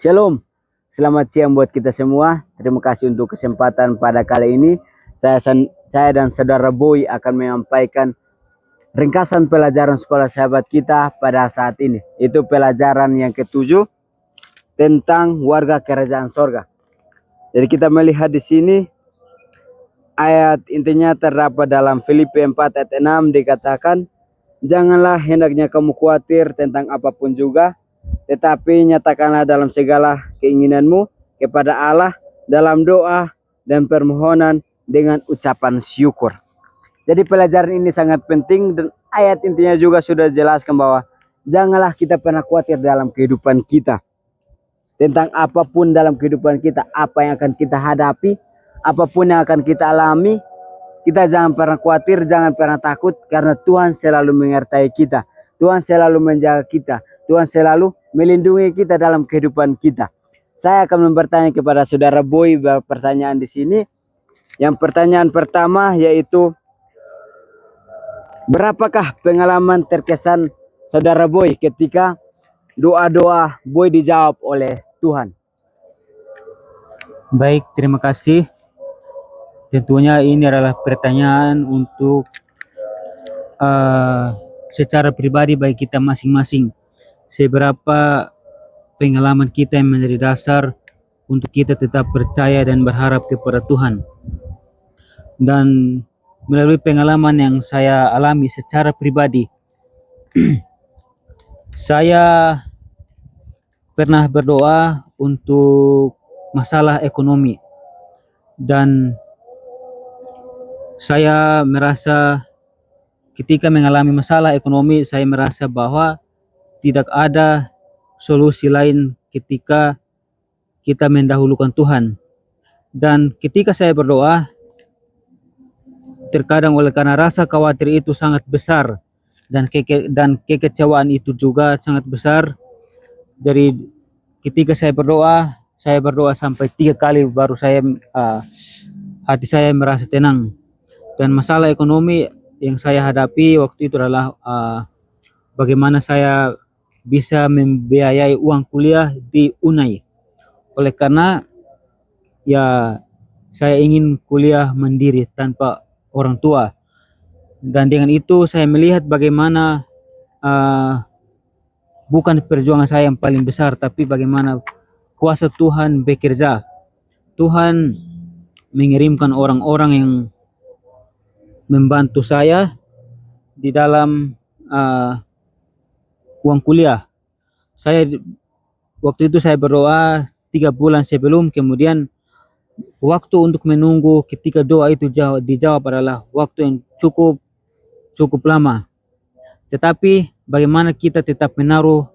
Shalom, selamat siang buat kita semua. Terima kasih untuk kesempatan pada kali ini. Saya dan saudara Boy akan menyampaikan ringkasan pelajaran sekolah sahabat kita pada saat ini. Itu pelajaran yang ketujuh tentang warga kerajaan sorga. Jadi kita melihat di sini ayat intinya terdapat dalam Filipi 4 ayat 6 dikatakan, janganlah hendaknya kamu khawatir tentang apapun juga, tetapi nyatakanlah dalam segala keinginanmu kepada Allah dalam doa dan permohonan dengan ucapan syukur. Jadi pelajaran ini sangat penting dan ayat intinya juga sudah jelaskan bahwa janganlah kita pernah khawatir dalam kehidupan kita. Tentang apapun dalam kehidupan kita, apa yang akan kita hadapi, apapun yang akan kita alami, kita jangan pernah khawatir, jangan pernah takut, karena Tuhan selalu menyertai kita. Tuhan selalu menjaga kita. Tuhan selalu melindungi kita dalam kehidupan kita. Saya akan bertanya kepada saudara Boy beberapa pertanyaan di sini. Yang pertanyaan pertama yaitu, berapakah pengalaman terkesan saudara Boy ketika doa-doa Boy dijawab oleh Tuhan? Baik, terima kasih. Tentunya ini adalah pertanyaan untuk secara pribadi bagi kita masing-masing. Seberapa pengalaman kita yang menjadi dasar untuk kita tetap percaya dan berharap kepada Tuhan. Dan melalui pengalaman yang saya alami secara pribadi, saya pernah berdoa untuk masalah ekonomi, dan saya merasa ketika mengalami masalah ekonomi, saya merasa bahwa tidak ada solusi lain ketika kita mendahulukan Tuhan. Dan ketika saya berdoa, terkadang oleh karena rasa khawatir itu sangat besar dan kekecewaan itu juga sangat besar. Jadi ketika saya berdoa sampai 3 kali baru hati saya merasa tenang. Dan masalah ekonomi yang saya hadapi waktu itu adalah bagaimana saya bisa membiayai uang kuliah di UNAI. Oleh karena ya saya ingin kuliah mandiri tanpa orang tua. Dan dengan itu saya melihat bagaimana bukan perjuangan saya yang paling besar, tapi bagaimana kuasa Tuhan bekerja. Tuhan mengirimkan orang-orang yang membantu saya di dalam uang kuliah. Waktu itu saya berdoa 3 bulan sebelum, kemudian waktu untuk menunggu ketika doa itu dijawab adalah waktu yang cukup lama. Tetapi bagaimana kita tetap menaruh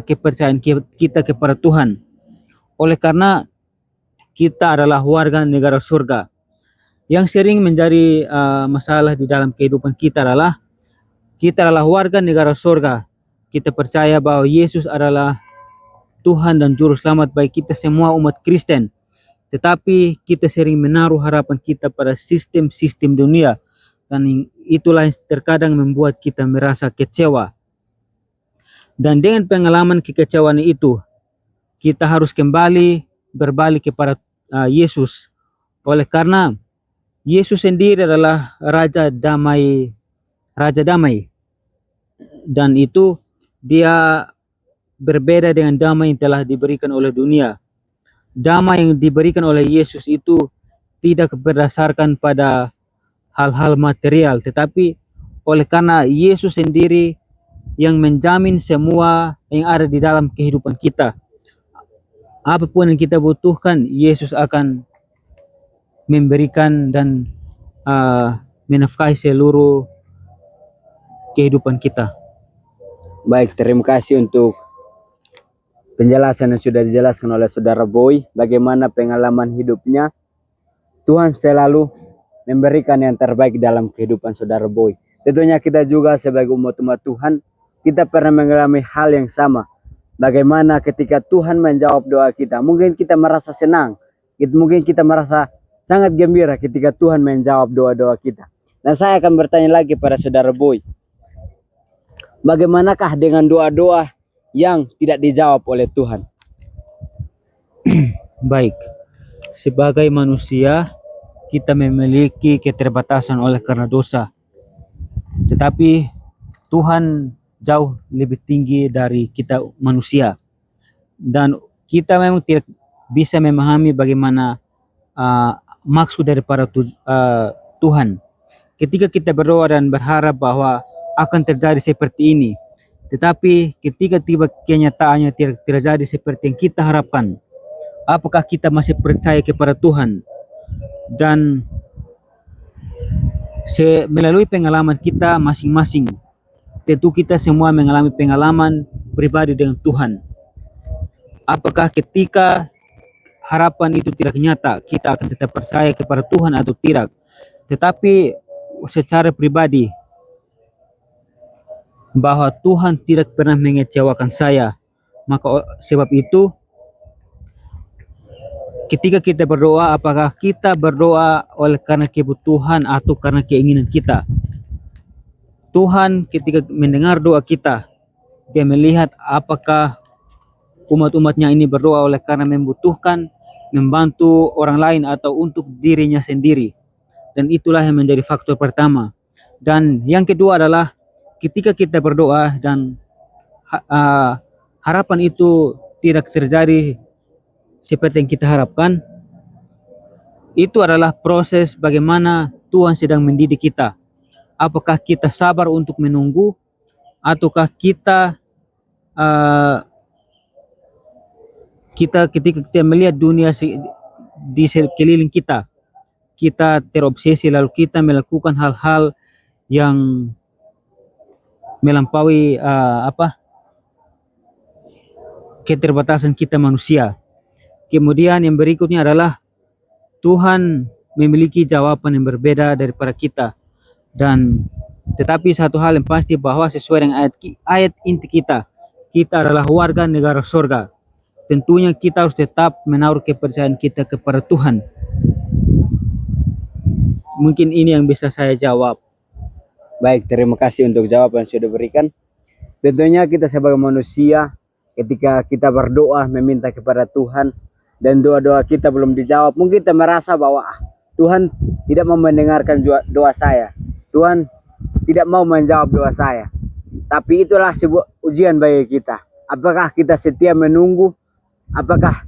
kepercayaan kita kepada Tuhan. Oleh karena kita adalah warga negara surga. Yang sering menjadi masalah di dalam kehidupan kita adalah warga negara surga. Kita percaya bahwa Yesus adalah Tuhan dan Juru Selamat bagi kita semua umat Kristen. Tetapi kita sering menaruh harapan kita pada sistem-sistem dunia. Dan itulah yang terkadang membuat kita merasa kecewa. Dan dengan pengalaman kekecewaan itu, kita harus berbalik kepada Yesus. Oleh karena Yesus sendiri adalah Raja Damai. Dan itu dia berbeda dengan damai yang telah diberikan oleh dunia. Damai yang diberikan oleh Yesus itu tidak berdasarkan pada hal-hal material, tetapi oleh karena Yesus sendiri yang menjamin semua yang ada di dalam kehidupan kita. Apapun yang kita butuhkan, Yesus akan memberikan dan menafkahi seluruh kehidupan kita. Baik, terima kasih untuk penjelasan yang sudah dijelaskan oleh saudara Boy. Bagaimana pengalaman hidupnya, Tuhan selalu memberikan yang terbaik dalam kehidupan saudara Boy. Tentunya kita juga sebagai umat-umat Tuhan, kita pernah mengalami hal yang sama. Bagaimana ketika Tuhan menjawab doa kita, mungkin kita merasa senang, mungkin kita merasa sangat gembira ketika Tuhan menjawab doa-doa kita. Dan saya akan bertanya lagi pada saudara Boy, bagaimanakah dengan doa-doa yang tidak dijawab oleh Tuhan? Baik, sebagai manusia kita memiliki keterbatasan oleh karena dosa. Tetapi Tuhan jauh lebih tinggi dari kita manusia. Dan kita memang tidak bisa memahami bagaimana maksud daripada Tuhan. Ketika kita berdoa dan berharap bahwa akan terjadi seperti ini, tetapi ketika tiba kenyataannya tidak terjadi seperti yang kita harapkan, apakah kita masih percaya kepada Tuhan? Dan melalui pengalaman kita masing-masing, tentu kita semua mengalami pengalaman pribadi dengan Tuhan. Apakah ketika harapan itu tidak nyata, kita akan tetap percaya kepada Tuhan atau tidak? Tetapi secara pribadi, bahwa Tuhan tidak pernah mengecewakan saya. Maka sebab itu, ketika kita berdoa, apakah kita berdoa oleh karena kebutuhan atau karena keinginan kita? Tuhan ketika mendengar doa kita, dia melihat apakah umat-umatnya ini berdoa oleh karena membutuhkan, membantu orang lain atau untuk dirinya sendiri. Dan itulah yang menjadi faktor pertama. Dan yang kedua adalah ketika kita berdoa dan harapan itu tidak terjadi seperti yang kita harapkan, itu adalah proses bagaimana Tuhan sedang mendidik kita. Apakah kita sabar untuk menunggu, ataukah kita ketika kita melihat dunia di sekeliling kita, kita terobsesi lalu kita melakukan hal-hal yang melampaui keterbatasan kita manusia. Kemudian yang berikutnya adalah Tuhan memiliki jawaban yang berbeda daripada kita. Dan tetapi satu hal yang pasti bahwa sesuai dengan ayat inti kita adalah warga negara surga. Tentunya kita harus tetap menaruh kepercayaan kita kepada Tuhan. Mungkin ini yang bisa saya jawab. Baik, terima kasih untuk jawaban yang sudah berikan. Tentunya kita sebagai manusia, ketika kita berdoa meminta kepada Tuhan dan doa-doa kita belum dijawab, mungkin kita merasa bahwa Tuhan tidak mau mendengarkan doa saya, Tuhan tidak mau menjawab doa saya. Tapi itulah sebuah ujian bagi kita. Apakah kita setia menunggu? Apakah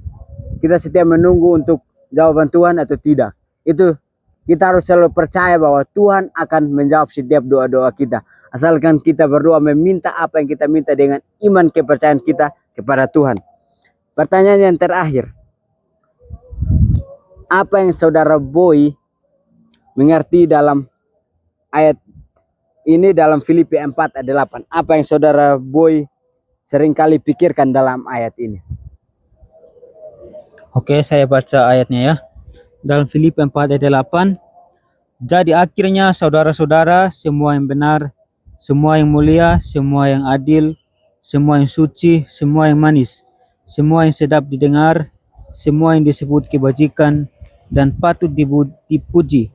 kita setia menunggu untuk jawaban Tuhan atau tidak? Itu kita harus selalu percaya bahwa Tuhan akan menjawab setiap doa-doa kita. Asalkan kita berdoa meminta apa yang kita minta dengan iman kepercayaan kita kepada Tuhan. Pertanyaan yang terakhir, apa yang saudara Boy mengerti dalam ayat ini dalam Filipi 4 ayat 8? Apa yang saudara Boy seringkali pikirkan dalam ayat ini? Oke, saya baca ayatnya ya. Dalam Filipi 4 ayat 8. Jadi akhirnya saudara-saudara, semua yang benar, semua yang mulia, semua yang adil, semua yang suci, semua yang manis, semua yang sedap didengar, semua yang disebut kebajikan dan patut dipuji,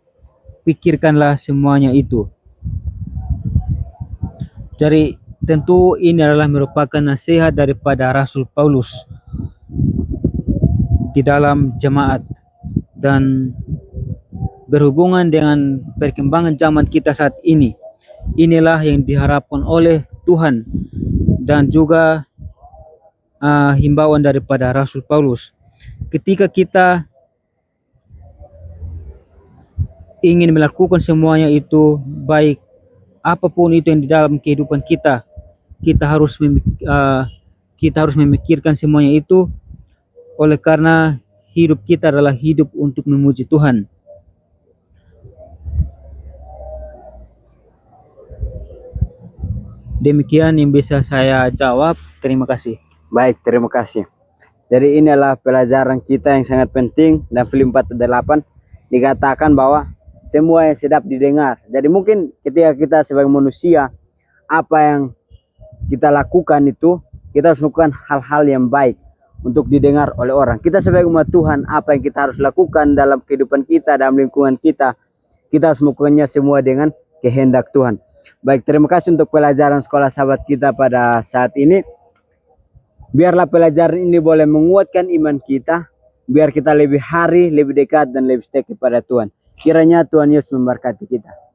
pikirkanlah semuanya itu. Jadi tentu ini adalah merupakan nasihat daripada Rasul Paulus di dalam jemaat, dan berhubungan dengan perkembangan zaman kita saat ini. Inilah yang diharapkan oleh Tuhan dan juga himbauan daripada Rasul Paulus. Ketika kita ingin melakukan semuanya itu, baik apapun itu yang di dalam kehidupan kita, kita harus memikirkan semuanya itu, oleh karena hidup kita adalah hidup untuk memuji Tuhan. Demikian yang bisa saya jawab. Terima kasih. Baik, terima kasih. Jadi inilah pelajaran kita yang sangat penting. Dan Filipi 4:8 dikatakan bahwa semua yang sedap didengar. Jadi mungkin ketika kita sebagai manusia, apa yang kita lakukan itu, kita harus melakukan hal-hal yang baik untuk didengar oleh orang. Kita sebagai umat Tuhan, apa yang kita harus lakukan dalam kehidupan kita, dalam lingkungan kita, kita harus melakukannya semua dengan kehendak Tuhan. Baik, terima kasih untuk pelajaran sekolah sahabat kita pada saat ini. Biarlah pelajaran ini boleh menguatkan iman kita, biar kita lebih hari, lebih dekat dan lebih setia kepada Tuhan. Kiranya Tuhan Yesus memberkati kita.